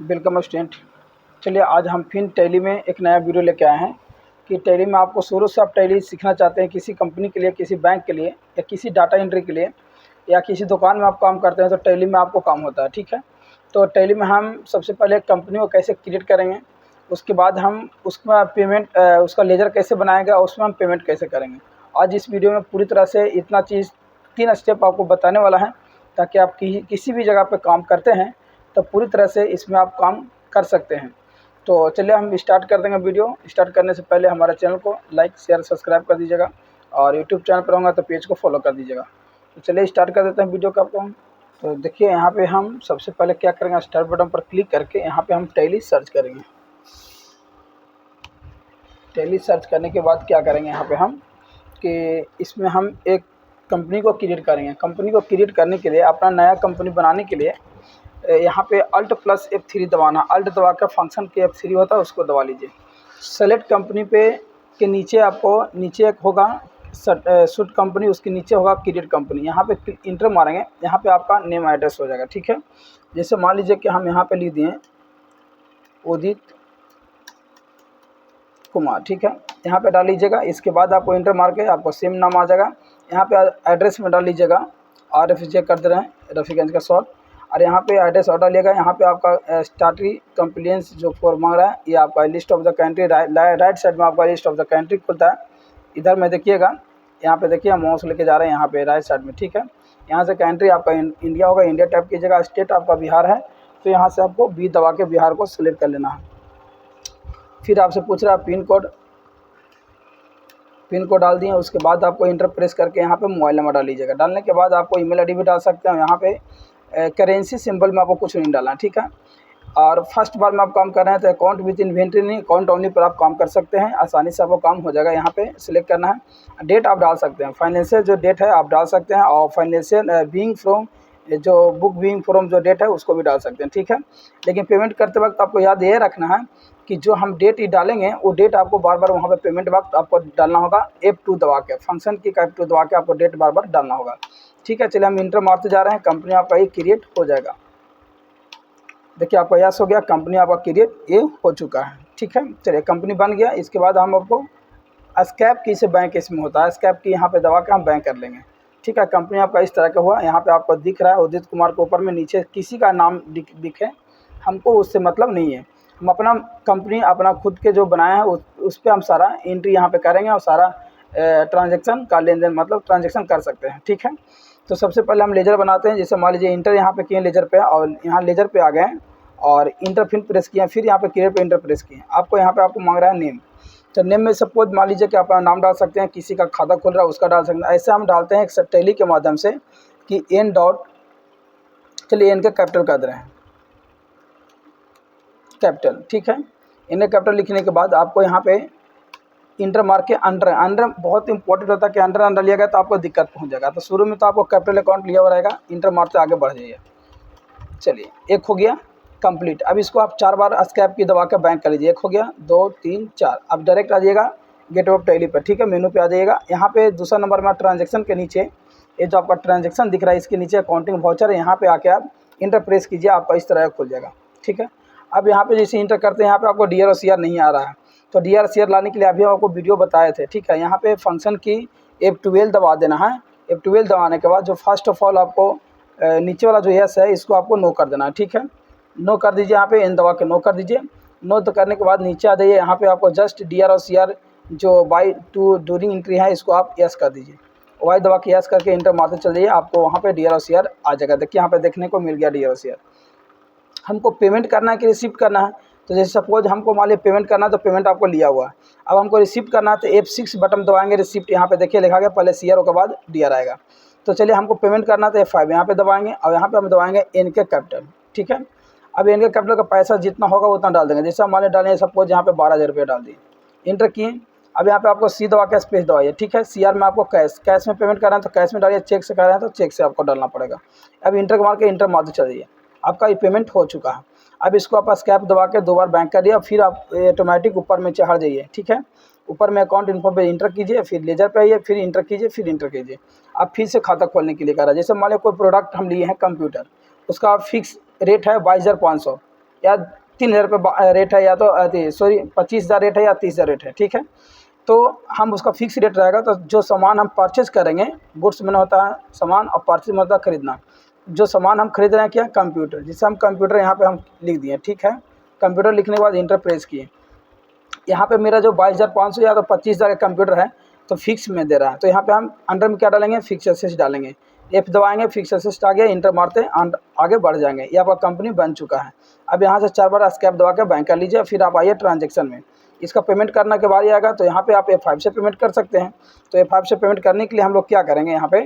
Welcome student. चलिए आज हम फिर टैली में एक नया वीडियो लेके आए हैं कि टैली में आपको शुरू से आप टैली सीखना चाहते हैं किसी कंपनी के लिए, किसी बैंक के लिए या किसी डाटा एंट्री के लिए या किसी दुकान में आप काम करते हैं तो टैली में आपको काम होता है। ठीक है, तो टैली में हम सबसे पहले कंपनी को कैसे क्रिएट करेंगे, उसके बाद हम उसका पेमेंट उसका लेजर कैसे बनाएंगे और उसमें हम पेमेंट कैसे करेंगे। आज इस वीडियो में पूरी तरह से इतना चीज़ 3 स्टेप आपको बताने वाला है ताकि आप किसी भी जगह पे काम करते हैं तो पूरी तरह से इसमें आप काम कर सकते हैं। तो चलिए हम स्टार्ट कर देंगे। वीडियो स्टार्ट करने से पहले हमारे चैनल को लाइक शेयर सब्सक्राइब कर दीजिएगा और यूट्यूब चैनल पर होगा तो पेज को फॉलो कर दीजिएगा। तो चलिए स्टार्ट कर देते हैं वीडियो का आपको हम। तो देखिए यहाँ पे हम सबसे पहले क्या करेंगे, स्टार्ट बटन पर क्लिक करके यहाँ पे हम टैली सर्च करेंगे। टैली सर्च करने के बाद क्या करेंगे यहाँ पे हम कि इसमें हम एक कंपनी को क्रिएट करेंगे। कंपनी को क्रिएट करने के लिए, अपना नया कंपनी बनाने के लिए यहाँ पे Alt + F3 दबाना। अल्ट दबा कर फंक्शन के F3 होता है उसको दबा लीजिए। सेलेक्ट कंपनी पे के नीचे आपको नीचे एक होगा शूट कंपनी, उसके नीचे होगा क्रिएट कंपनी। यहाँ पे इंटर मारेंगे, यहाँ पे आपका नेम एड्रेस हो जाएगा। ठीक है, जैसे मान लीजिए कि हम यहाँ पे लिख दिए उदित कुमार। ठीक है, यहाँ पे डाल लीजिएगा। इसके बाद आपको इंटर मार के आपको सेम नाम आ जाएगा। यहाँ पे एड्रेस में डाल लीजिएगा RFJ कर दे रहे हैं, रफीगंज का शॉर्ट। और यहाँ पे एड्रेस और डालिएगा। यहाँ पे आपका स्टार्टिंग कंप्लेंस जो फॉर्म मांग रहा है ये आपका list of the country, right side में आपका लिस्ट ऑफ द कंट्री खुलता है। इधर में देखिएगा, यहाँ पे देखिए हम माउस लेके जा रहे हैं यहाँ पे राइट साइड में। ठीक है, यहाँ से कंट्री आपका इंडिया होगा, इंडिया टाइप कीजिएगा। स्टेट आपका बिहार है तो यहाँ से आपको बी दबा के बिहार को सिलेक्ट कर लेना है। फिर आपसे पूछ रहा है पिन कोड डाल दिए। उसके बाद आपको इंटर प्रेस करके यहाँ पे मोबाइल नंबर डाल लीजिएगा। डालने के बाद आपको ईमेल आईडी भी डाल सकते हैं। यहाँ पे करेंसी सिंबल में आपको कुछ नहीं डालना। ठीक है, और फर्स्ट बार में आप काम कर रहे हैं तो अकाउंट विद इन्वेंट्री नहीं, अकाउंट ओनली पर आप काम कर सकते हैं। आसानी से आपको काम हो जाएगा। यहाँ पे सिलेक्ट करना है। डेट आप डाल सकते हैं, फाइनेंशियल जो डेट है आप डाल सकते हैं, और फाइनेंशियल बीइंग फ्रॉम जो बुक बीइंग फ्रॉम जो डेट है उसको भी डाल सकते हैं। ठीक है, लेकिन पेमेंट करते वक्त आपको याद ये रखना है कि जो हम डेट ही डालेंगे वो डेट आपको बार बार वहाँ पे पेमेंट वक्त आपको डालना होगा। F2 दबा के, फंक्शन की F2 दबा के आपको डेट बार बार डालना होगा। ठीक है, चलिए हम इंटर मारते जा रहे हैं। कंपनी आपका ये क्रिएट हो जाएगा। देखिए आपका यस हो गया, कंपनी आपका क्रिएट ये हो चुका है। ठीक है, चलिए कंपनी बन गया। इसके बाद हम आपको एस्केप की से बैंक इसमें होता है, एस्केप की यहाँ पे दबा के हम बैंक कर लेंगे। ठीक है, कंपनी आपका इस तरह का हुआ। यहाँ पे आपको दिख रहा है उदित कुमार के ऊपर में, नीचे किसी का नाम दिखे हमको उससे मतलब नहीं है। हम अपना कंपनी अपना खुद के जो बनाया है उस पर हम सारा एंट्री यहाँ पे करेंगे और सारा ट्रांजेक्शन का लेन देन मतलब ट्रांजेक्शन कर सकते हैं। ठीक है, तो सबसे पहले हम लेजर बनाते हैं। जैसे मान लीजिए इंटर यहाँ पे किए लेजर पे, और यहाँ लेजर पे आ गए और इंटर फिर प्रेस किए, फिर यहाँ पे क्रिएट पे इंटर प्रेस किए। आपको यहाँ पे आपको मांग रहा है नेम। तो नेम में सपोज मान लीजिए कि अपना नाम डाल सकते हैं, किसी का खाता खुल रहा है उसका डाल सकते हैं। ऐसे हम डालते हैं एक टैली के माध्यम से कि एन डॉट, चलिए एन के कैपिटल कर दे रहे हैं, कैपिटल। ठीक है, इन्हें कैपिटल लिखने के बाद आपको यहाँ पे इंटर मार के अंडर बहुत इंपॉर्टेंट होता है कि अंडर लिया गया तो आपको दिक्कत पहुँच जाएगा। तो शुरू में तो आपको कैपिटल अकाउंट लिया हुआ रहेगा, इंटर मारते आगे बढ़ जाइए। चलिए एक हो गया कंप्लीट। अब इसको आप 4 बार एस्केप की दबा के बैंक कर लीजिए। 1 हो गया, 2 3 4। अब डायरेक्ट आ जाइएगा गेटवे ऑफ टैली पर। ठीक है, मेनू पे आ जाइएगा। यहाँ पे दूसरा नंबर में ट्रांजेक्शन के नीचे ये जो आपका ट्रांजेक्शन दिख रहा है इसके नीचे अकाउंटिंग वाउचर है, यहाँ पे आके आप इंटर प्रेस कीजिए, आपका इस तरह खुल जाएगा। ठीक है, अब यहाँ पे जैसे इंटर करते हैं यहाँ पे आपको DR और CR नहीं आ रहा है, तो DR CR लाने के लिए अभी आपको वीडियो बताए थे। ठीक है, यहाँ पे फंक्शन की F12 दबा देना है। F12 दबाने के बाद जो फर्स्ट ऑफ ऑल आपको नीचे वाला जो यस है इसको आपको नो कर देना है। ठीक है, नो कर दीजिए। यहाँ पे एन दबा के नो कर दीजिए। नो तो करने के बाद नीचे आ जाइए। यहाँ पे आपको जस्ट DR और CR जो बाई टू ड्यूरिंग एंट्री है इसको आप यस कर दीजिए। वाई दबा के यस करके इंटर मारते चल जाइए, आपको वहाँ पे DR और CR आ जाएगा। देखिए यहाँ पे देखने को मिल गया DR और CR। हमको पेमेंट करना है कि रिसीव करना है, तो जैसे सपोज हमको मान लीजिए पेमेंट करना है तो पेमेंट आपको लिया हुआ है। अब हमको रिसीव करना है तो F6 बटन दबाएंगे, रिसिप्ट यहाँ पे देखिए लिखा गया, पहले CR के बाद DR आएगा। तो चलिए हमको पेमेंट करना है तो F5 यहाँ पे दबाएंगे और यहाँ पे हम दबाएंगे एन के कैपिटल। ठीक है, अब एन के कैपिटल का पैसा जितना होगा उतना डाल देंगे। जैसे मान लीजिए डालेंगे सपोज यहाँ पे 12,000 रुपये डाल दिए, इंटर किए। अब यहाँ पे आपको C दबा के स्पेस दबाइए। ठीक है, CR में आपको कैश में पेमेंट करना है तो कैश में डालिए, चेक से कर रहे हैं तो चेक से आपको डालना पड़ेगा। अब इंटर मार के इंटर मारते चलिए, आपका ये पेमेंट हो चुका है। अब इसको आप एस्केप दबा के 2 बार बैंक कर दिया, फिर आप ऑटोमेटिक ऊपर में चढ़ जाइए। ठीक है, ऊपर में अकाउंट इन्फो पे इंटर कीजिए, फिर लेजर पे आइए, फिर इंटर कीजिए, फिर इंटर कीजिए। अब फिर से खाता खोलने के लिए कह रहा है। जैसे मान लो कोई प्रोडक्ट हम लिए हैं कंप्यूटर, उसका फिक्स रेट है 22,500। या 3,000 रुपये रेट है, या तो 25,000 रेट है या 30,000 रेट है, ठीक है। तो हम उसका फिक्स रेट रहेगा। तो जो सामान हम परचेज़ करेंगे, गुड्स में होता है सामान और परचेज में होता है खरीदना। जो सामान हम खरीद रहे हैं क्या, कंप्यूटर, जिससे हम कंप्यूटर यहाँ पे हम लिख दिए, ठीक है। कंप्यूटर लिखने के बाद इंटर प्रेस किए। यहाँ पे मेरा जो 22,500 या तो 25,000 का कंप्यूटर है तो फिक्स में दे रहा है, तो यहाँ पे हम अंडर में क्या डालेंगे, फिक्स एसेट डालेंगे। F दबाएंगे, फिक्स एसेट आ गया, इंटर मारते आगे बढ़ जाएंगे। ये आपका कंपनी बन चुका है। अब यहाँ से 4 बार एस्केप दबा के बैंक कर लीजिए। फिर आप आइए ट्रांजेक्शन में, इसका पेमेंट करने के बाद आएगा। तो यहाँ पे आप F5 से पेमेंट कर सकते हैं। तो F5 से पेमेंट करने के लिए हम लोग क्या करेंगे यहाँ पे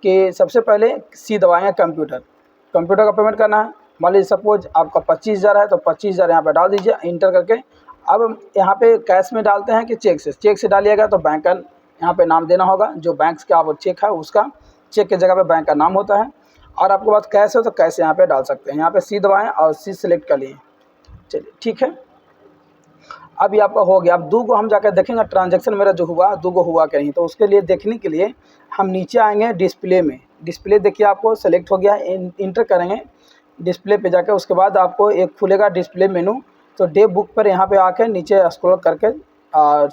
कि सबसे पहले C दबाएंगे, कंप्यूटर का पेमेंट करना है। मान लीजिए सपोज आपका 25,000 है तो 25,000 यहाँ पे डाल दीजिए इंटर करके। अब यहाँ पे कैश में डालते हैं कि चेक से डालिएगा तो बैंक का यहाँ पे नाम देना होगा, जो बैंक का आप चेक है उसका, चेक की जगह पे बैंक का नाम होता है। और आपके पास कैश है तो कैश यहाँ पे डाल सकते हैं। यहाँ पे C दबाएं और C सिलेक्ट कर लिए, चलिए ठीक है। अब ये आपका हो गया। अब 2 को हम जाकर देखेंगे ट्रांजैक्शन मेरा जो हुआ 2 को हुआ क्या नहीं। तो उसके लिए देखने के लिए हम नीचे आएंगे डिस्प्ले में। डिस्प्ले देखिए आपको सेलेक्ट हो गया, इंटर करेंगे डिस्प्ले पे जाकर। उसके बाद आपको एक खुलेगा डिस्प्ले मेनू। तो डे बुक पर यहाँ पे आके नीचे स्क्रॉल करके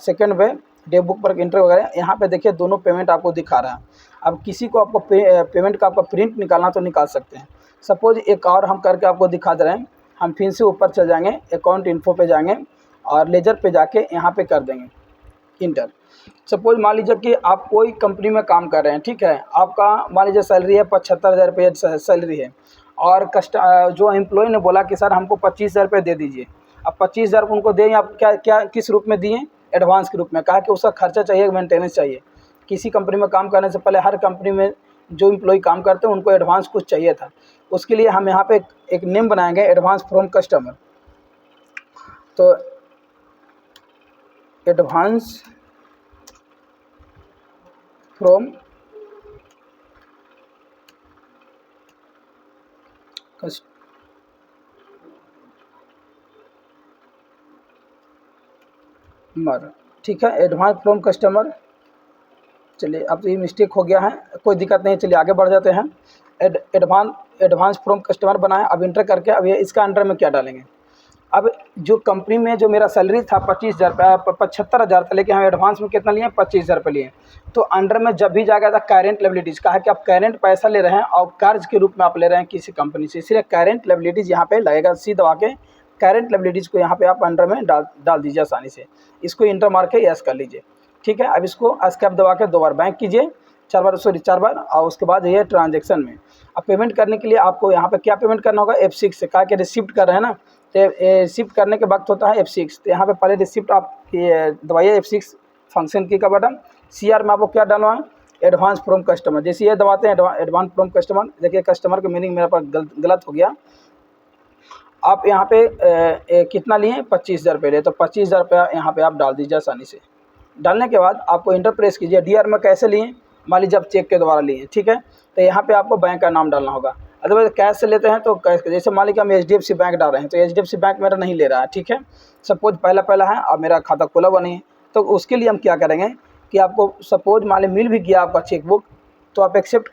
सेकंड पे डे बुक पर इंटर वगैरह, यहाँ पे देखिए दोनों पेमेंट आपको दिखा रहा है। अब किसी को आपको पेमेंट का आपका प्रिंट निकालना तो निकाल सकते हैं। सपोज एक और हम करके आपको दिखा दे रहे हैं। हम फिर से ऊपर चल जाएंगे, अकाउंट इन्फो पे जाएंगे और लेजर पे जाके यहाँ पे कर देंगे इंटर। सपोज मान लीजिए कि आप कोई कंपनी में काम कर रहे हैं, ठीक है। आपका मान लीजिए सैलरी है 75,000 रुपये सैलरी है, और जो एम्प्लॉय ने बोला कि सर हमको 25,000 रुपये दे दीजिए। अब 25,000 उनको दें, आप क्या किस रूप में दिए, एडवांस के रूप में। कहा कि उसका खर्चा चाहिए, मेंटेनेंस चाहिए। किसी कंपनी में काम करने से पहले हर कंपनी में जो एम्प्लॉय काम करते हैं उनको एडवांस कुछ चाहिए था। उसके लिए हम यहाँ पे एक नेम बनाएंगे, एडवांस फ्रॉम कस्टमर। तो एडवांस फ्रॉम कस्टमर, ठीक है, एडवांस फ्रॉम कस्टमर। चलिए अब तो ये मिस्टेक हो गया है, कोई दिक्कत नहीं, चलिए आगे बढ़ जाते हैं। एडवांस फ्रॉम कस्टमर बनाए। अब इंटर करके अब ये इसका अंडर में क्या डालेंगे। अब जो कंपनी में जो मेरा सैलरी था 75,000 था, लेकिन हम एडवांस में कितना लिए, 25,000 रुपये लिए। तो अंडर में जब भी जाएगा था करेंट लायबिलिटीज़, कहा है कि आप करेंट पैसा ले रहे हैं और कर्ज के रूप में आप ले रहे हैं किसी कंपनी से, इसलिए करेंट लायबिलिटीज़ यहाँ पे लगेगा। C दबा के करेंट लायबिलिटीज़ को यहाँ पे आप अंडर में डाल दीजिए आसानी से। इसको इंटर मार के यस कर लीजिए, ठीक है। अब इसको एस्केप दबा के 2 बार बैंक कीजिए, 4 बार, और उसके बाद ये ट्रांजेक्शन में। अब पेमेंट करने के लिए आपको यहाँ पे क्या पेमेंट करना होगा, F6 से। कहा कि रिसिप्ट कर रहे हैं ना, तो रिसिप्ट करने के वक्त होता है F6। तो यहाँ पे पहले रिसिप्ट आप दबाइए F6 फंक्शन की का बटन। CR में आपको क्या डालना है, एडवांस फ्रॉम कस्टमर। जैसे ये दबाते हैं एडवांस फ्रॉम कस्टमर, देखिए कस्टमर का मीनिंग मेरा पास गलत हो गया। आप यहाँ पे कितना लिए, 25,000 रुपये लिए, तो 25,000 रुपया यहाँ पे आप डाल दीजिए आसानी से। डालने के बाद आपको इंटर प्रेस कीजिए। DR में कैसे लिए, मान लीजिए आप चेक के द्वारा लिए, ठीक है। तो यहाँ पे आपको बैंक का नाम डालना होगा। अदरवाइज कैश से लेते हैं तो कैश, जैसे मान लीजिए हम HDFC बैंक डाल रहे हैं तो HDFC बैंक मेरा नहीं ले रहा है, ठीक है। सपोज पहला है और मेरा खाता खुला हुआ नहीं है, तो उसके लिए हम क्या करेंगे कि आपको सपोज मान लीजिए मिल भी गया आपका चेकबुक, तो आप एक्सेप्ट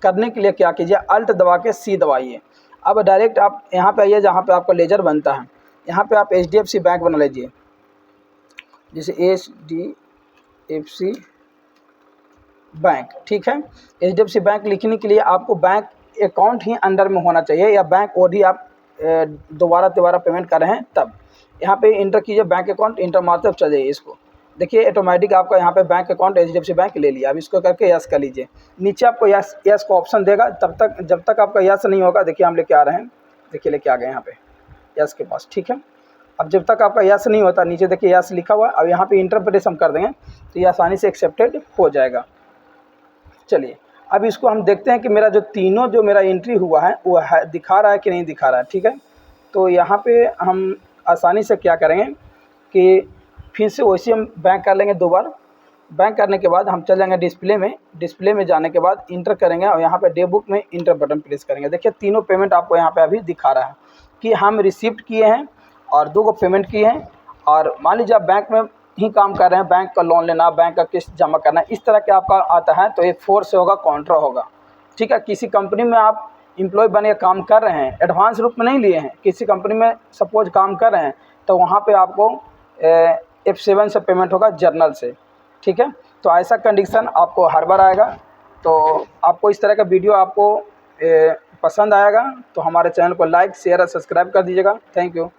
करने के लिए क्या कीजिए, अल्ट दबा के C दबाइए। अब डायरेक्ट आप यहाँ पे आइए जहाँ पे आपका लेजर बनता है, यहाँ पे आप HDFC बैंक बना लीजिए। जैसे HDFC बैंक, ठीक है। HDFC बैंक लिखने के लिए आपको बैंक अकाउंट ही अंडर में होना चाहिए, या बैंक OD आप दोबारा पेमेंट कर रहे हैं तब। यहाँ पे इंटर कीजिए बैंक अकाउंट, इंटर मारते अब चल जाइए इसको। देखिए ऑटोमेटिक आपका यहाँ पे बैंक अकाउंट HDFC बैंक ले लिया। अब इसको करके यस कर लीजिए। नीचे आपको यस का ऑप्शन देगा, जब तक आपका यस नहीं होगा, देखिए हम लेके आ रहे हैं, देखिए लेके आ गए यहाँ पे यस के पास, ठीक है। अब जब तक आपका यस नहीं होता, नीचे देखिए यस लिखा हुआ है। अब यहाँ पे इंटरप्रेस हम कर देंगे तो ये आसानी से एक्सेप्टेड हो जाएगा। चलिए अब इसको हम देखते हैं कि मेरा जो मेरा एंट्री हुआ है वो है दिखा रहा है कि नहीं दिखा रहा है, ठीक है। तो यहाँ पे हम आसानी से क्या करेंगे कि फिर से वैसे हम बैंक कर लेंगे 2 बार। बैंक करने के बाद हम चल जाएंगे डिस्प्ले में जाने के बाद इंटर करेंगे और यहाँ पे डे बुक में इंटर बटन प्रेस करेंगे। देखिए तीनों पेमेंट आपको यहाँ पे अभी दिखा रहा है कि हम रिसिप्ट किए हैं और 2 को पेमेंट किए हैं। और मान लीजिए आप बैंक में ही काम कर रहे हैं, बैंक का लोन लेना, बैंक का किस्त जमा करना, इस तरह के आपका आता है तो ये 4 से होगा, कॉन्ट्रा होगा, ठीक है। किसी कंपनी में आप एम्प्लॉय बन के काम कर रहे हैं, एडवांस रूप में नहीं लिए हैं, किसी कंपनी में सपोज काम कर रहे हैं, तो वहाँ पे आपको F7 से पेमेंट होगा जर्नल से, ठीक है। तो ऐसा कंडीशन आपको हर बार आएगा। तो आपको इस तरह का वीडियो आपको पसंद आएगा तो हमारे चैनल को लाइक शेयर और सब्सक्राइब कर दीजिएगा। Thank you.